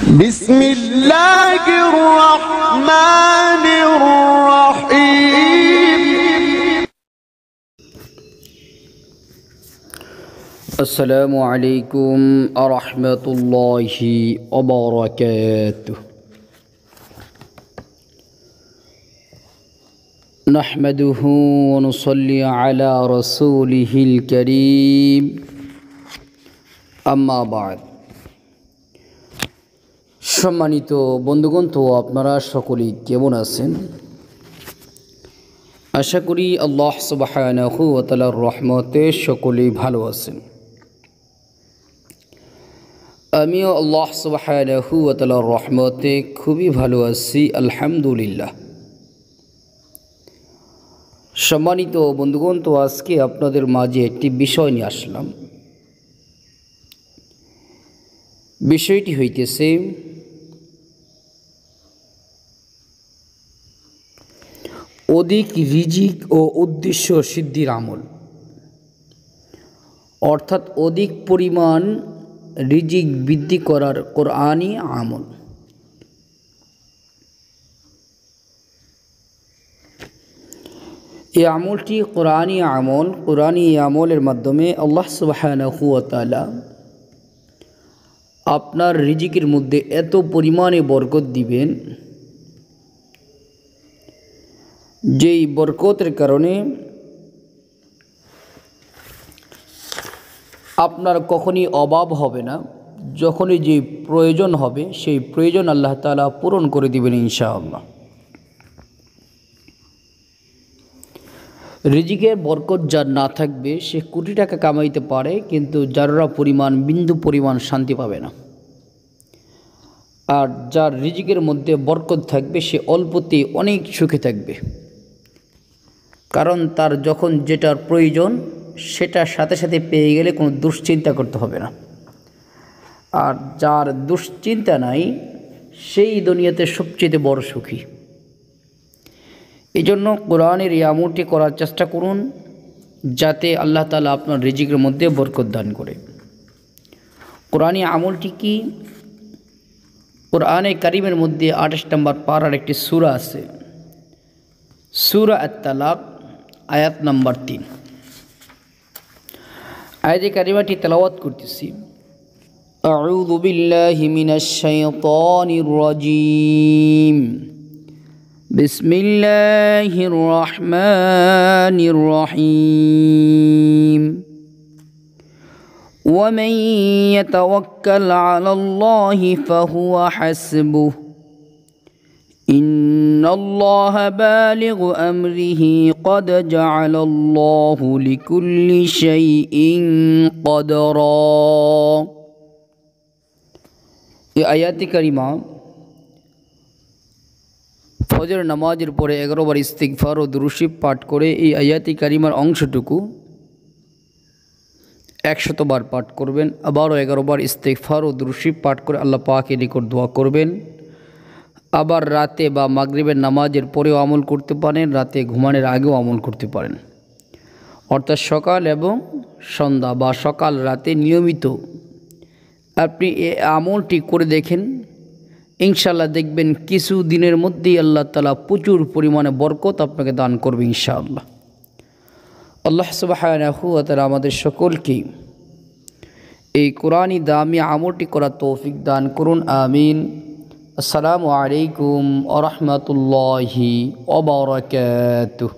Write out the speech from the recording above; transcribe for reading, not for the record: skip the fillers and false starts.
بسم الله الرحمن الرحيم السلام عليكم ورحمة الله وبركاته نحمده ونصلي على رسوله الكريم أما بعد সম্মানিত বন্ধুগণ, তো আপনারা সকলেই কেমন আছেন? আশা করি আল্লাহ সুবহানাহু ওয়া তাআলার রহমতে সকলেই ভালো আছেন। আমিও আল্লাহ সুবহানাহু ওয়া তাআলার রহমতে খুবই ভালো আছি, আলহামদুলিল্লাহ। সম্মানিত বন্ধুগণ, তো আজকে আপনাদের মাঝে একটি বিষয় নিয়ে আসলাম। বিষয়টি হইতেছে অধিক রিজিক ও উদ্দেশ্য সিদ্ধির আমল, অর্থাৎ অধিক পরিমাণ রিজিক বৃদ্ধি করার কোরআনী আমল। এই আমলটি কোরআনী আমল। কোরআনী আমলের মাধ্যমে আল্লাহ সুবহানাহু ওয়া তাআলা আপনার রিজিকের মধ্যে এত পরিমাণে বরকত দিবেন, যেই বরকতের কারণে আপনার কখনই অভাব হবে না। যখনই যে প্রয়োজন হবে সেই প্রয়োজন আল্লাহ তাআলা পূরণ করে দিবেন ইনশাআল্লাহ। রিজিকের বরকত যার না থাকবে সে কোটি টাকা কামাইতে পারে, কিন্তু যারা পরিমাণ বিন্দু পরিমাণ শান্তি পাবে না। আর যার রিজিকের মধ্যে বরকত থাকবে সে অল্পতেই অনেক সুখে থাকবে, কারণ তার যখন যেটার প্রয়োজন সেটা সাথে সাথে পেয়ে গেলে কোনো দুশ্চিন্তা করতে হবে না। আর যার দুশ্চিন্তা নাই সেই দুনিয়াতে সবচেয়ে বড় সুখী। এই জন্য কোরআনের এই আমলটি করার চেষ্টা করুন, যাতে আল্লাহ তাআলা আপনার রিজিকের মধ্যে বরকত দান করে। কোরআনী আমলটি কি? কোরআনে কারিমের মধ্যে 28 নম্বর পারার একটি সূরা আছে, সূরা আত-তালাক, আয়াত নম্বর 3। আয়াতে কারিমাটি তেলাওয়াত করতেছি। আউযু বিল্লাহি মিনাশ শাইতানির রাজীম। বিসমিল্লাহির রহমানির রহিম। ومن يتوكل على الله فهو حسبه إن الله بالغ أمره قد جعل الله لكل شيء قدرا। এই আয়াতে কারিমা ফজর নামাজের পরে 11 বার ইস্তিগফার ও দুরূদ শরীফ পাঠ করে এই আয়াতে কারিমার অংশটুকু 100 বার পাঠ করবেন। আবারও 11 বার ইস্তিগফার ও দুরূদ শরীফ পাঠ করে আল্লাহ পাকের নিকট দোয়া করবেন। আবার রাতে বা মাগরিবের নামাজের পরেও আমল করতে পারেন, রাতে ঘুমানোর আগেও আমল করতে পারেন। অর্থাৎ সকাল এবং সন্ধ্যা বা সকাল রাতে নিয়মিত আপনি এই আমলটি করে দেখেন, ইনশাআল্লাহ দেখবেন কিছু দিনের মধ্যেই আল্লাহ তাআলা প্রচুর পরিমাণে বরকত আপনাকে দান করবে ইনশাআল্লাহ। আল্লাহ সুবহানাহু ওয়া তাআলা আমাদের সকলকে এই কোরআনী দামি আমলটি করার তৌফিক দান করুন, আমিন। আসসালামু আলাইকুম ওয়া রাহমাতুল্লাহি ওয়া বারাকাতুহু।